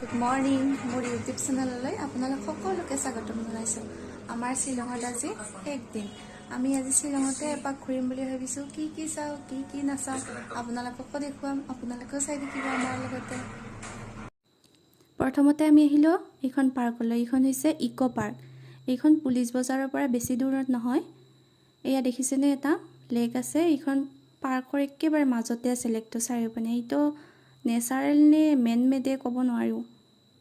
Good morning মোৰ YouTube চেনেললৈ আপোনালোক সকলোকে স্বাগতম জনাইছোঁ। আমাৰ শ্বিলঙত আজি একদিন আমি আজি শ্বিলঙতে এপাক ঘূৰিম বুলি ভাবিছোঁ। কি চাওঁ কি নাচাওঁ আপোনালোককো দেখুৱাম, আপোনালোকেও চাই থাকিব আমাৰ লগতে। প্ৰথমতে আমি আহিলোঁ এইখন পাৰ্কলৈ। এইখন হৈছে ইক' পাৰ্ক। এইখন পুলিচ বজাৰৰ পৰা বেছি দূৰত নহয়। এয়া দেখিছেনে এটা লেক আছে। এইখন পাৰ্কৰ একেবাৰে মাজতে আছে লেকটো চাৰিওপিনে। এইটো নেচাৰেল নে মেন মেডে ক'ব নোৱাৰোঁ,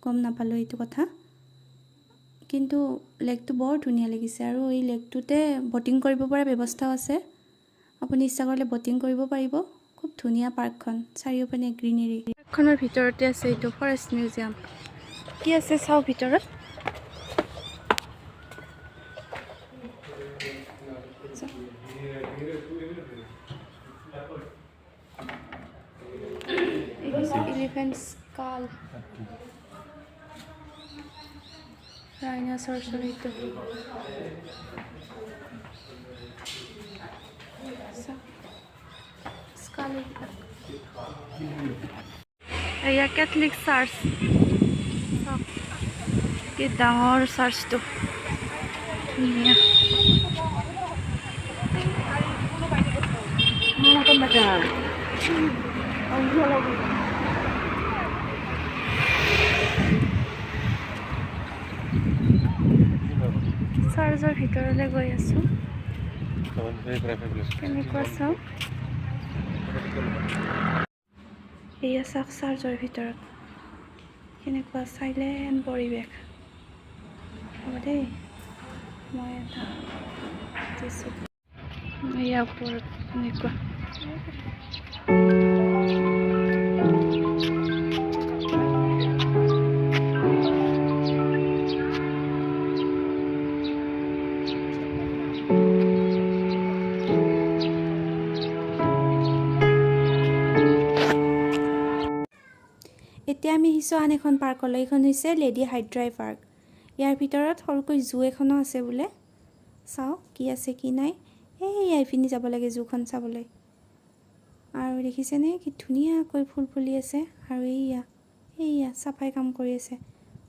গম নাপালোঁ এইটো কথা, কিন্তু লেকটো বৰ ধুনীয়া লাগিছে। আৰু এই লেকটোতে বটিং কৰিব পৰা ব্যৱস্থাও আছে। আপুনি ইচ্ছা কৰিলে বটিং কৰিব পাৰিব। খুব ধুনীয়া পাৰ্কখন, চাৰিওপিনে গ্ৰীনেৰী। পাৰ্কখনৰ ভিতৰতে আছে এইটো ফৰেষ্ট মিউজিয়াম। কি আছে চাওঁ ভিতৰত। এলিফেন্ট স্কাল, ৰাইনাচৰছৰ এইটো স্কাল। এয়া কেথলিক চাৰ্চ, কি ডাঙৰ চাৰ্চটো, ধুনীয়া। চাৰ্চৰ ভিতৰলৈ গৈ আছোঁ, কেনেকুৱা চাওঁ। এয়া চাওক চাৰ্চৰ ভিতৰত কেনেকুৱা চাইলেণ্ট পৰিৱেশ। হ'ব দেই, মই এটা দিছোঁ। এয়া ওপৰত এনেকুৱা এতিয়া আমি আহিছোঁ আন এখন পাৰ্কলৈ। এইখন হৈছে লেডি হাইড্ৰাই পাৰ্ক। ইয়াৰ ভিতৰত সৰুকৈ জু এখনো আছে বোলে। চাওঁ কি আছে কি নাই। এইপিনি যাব লাগে জুখন চাবলৈ। আৰু দেখিছেনে কি ধুনীয়াকৈ ফুল ফুলি আছে। আৰু এইয়া চাফাই কাম কৰি আছে।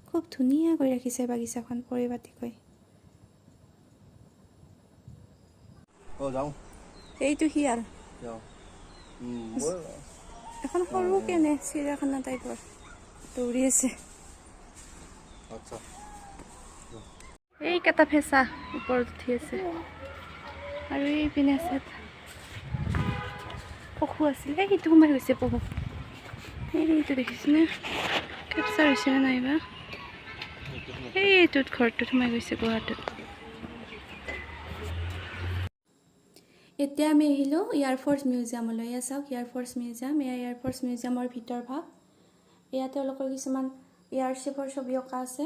খুব ধুনীয়াকৈ ৰাখিছে বাগিচাখন পৰিপাটিকৈ। এইটো শিয়াল, এখন সৰুকে নে চিৰিয়াখানা টাইপৰ দৌৰি আছে। এইকেইটা ফেঁচা ওপৰত উঠি আছে। আৰু এইপিনে আছে পশু আছিলে, সেইটো সোমাই গৈছে পশু। এইটো দেখিছেনে, কেপচাৰ হৈছেনে নাইবা। এইটোত ঘৰটোত সোমাই গৈছে গুহাটোত। এতিয়া আমি আহিলোঁ এয়াৰফ'ৰ্চ মিউজিয়ামলৈ। এয়া চাওক এয়াৰফ'ৰ্চ মিউজিয়াম। এয়া এয়াৰফ'ৰ্চ মিউজিয়ামৰ ভিতৰ ভাগ। এয়া তেওঁলোকৰ কিছুমান এয়াৰশ্বিপৰ ছবি অঁকা আছে।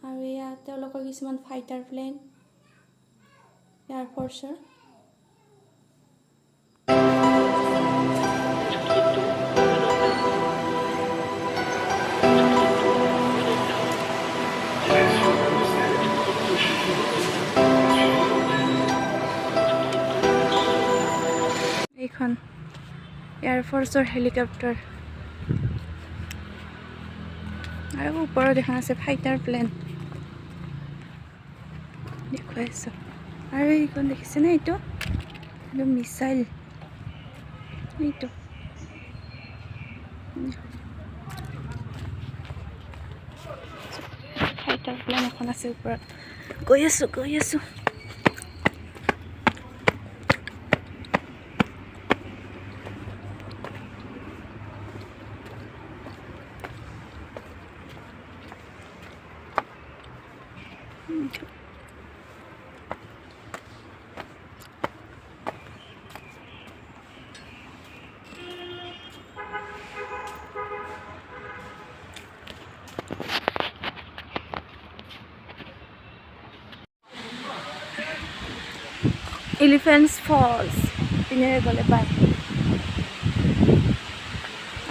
আৰু এয়া তেওঁলোকৰ কিছুমান ফাইটাৰ প্লেন এয়াৰফ'ৰ্চৰ। এইখন এয়াৰফ'ৰ্চৰ হেলিকপ্টাৰ। আৰু ওপৰত এখন আছে ফাইটাৰ প্লেন দেখুৱাইছোঁ। আৰু এইখন দেখিছেনে, এইটো মিছাইল। এইটো ফাইটাৰ প্লেন এখন আছে ওপৰত। গৈ আছোঁ। এলিফেন্টছ ফলছ পিনেৰে গ'লে পায়।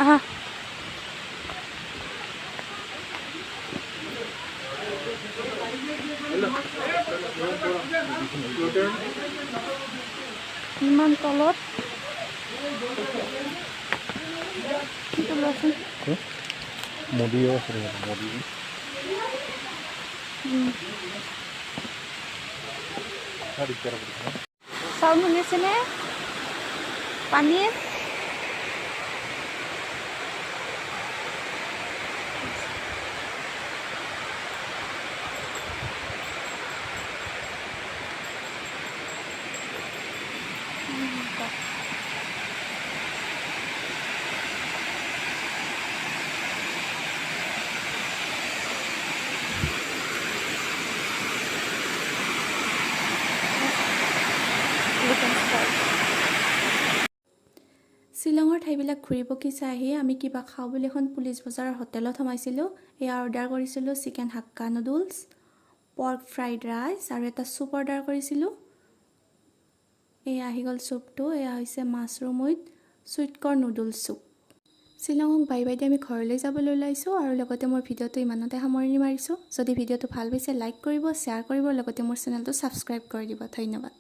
আহা ইমান তলত কিন্তু লোৱাচোন মোদীও আছে মোদী চাউণ্ড শুনিছেনে পানীৰ শ্বিলঙৰ ঠাইবিলাক ঘূৰি পকি চাই আহি আমি কিবা খাওঁ বুলি এখন পুলিচ বজাৰৰ হোটেলত সোমাইছিলোঁ। এয়া অৰ্ডাৰ কৰিছিলোঁ chicken hakka noodles, pork fried rice আৰু এটা চুপ অৰ্ডাৰ কৰিছিলোঁ। এয়া আহি গ'ল চুপটো। এয়া হৈছে mushroom with sweet corn noodles soup. শ্বিলঙক বাই বাই দি আমি ঘৰলৈ যাবলৈ ওলাইছোঁ আৰু লগতে মোৰ ভিডিঅ'টো ইমানতে সামৰণি মাৰিছোঁ। যদি ভিডিঅ'টো ভাল পাইছে লাইক কৰিব, শ্বেয়াৰ কৰিব, লগতে মোৰ চেনেলটো ছাবস্ক্ৰাইব কৰি দিব। ধন্যবাদ।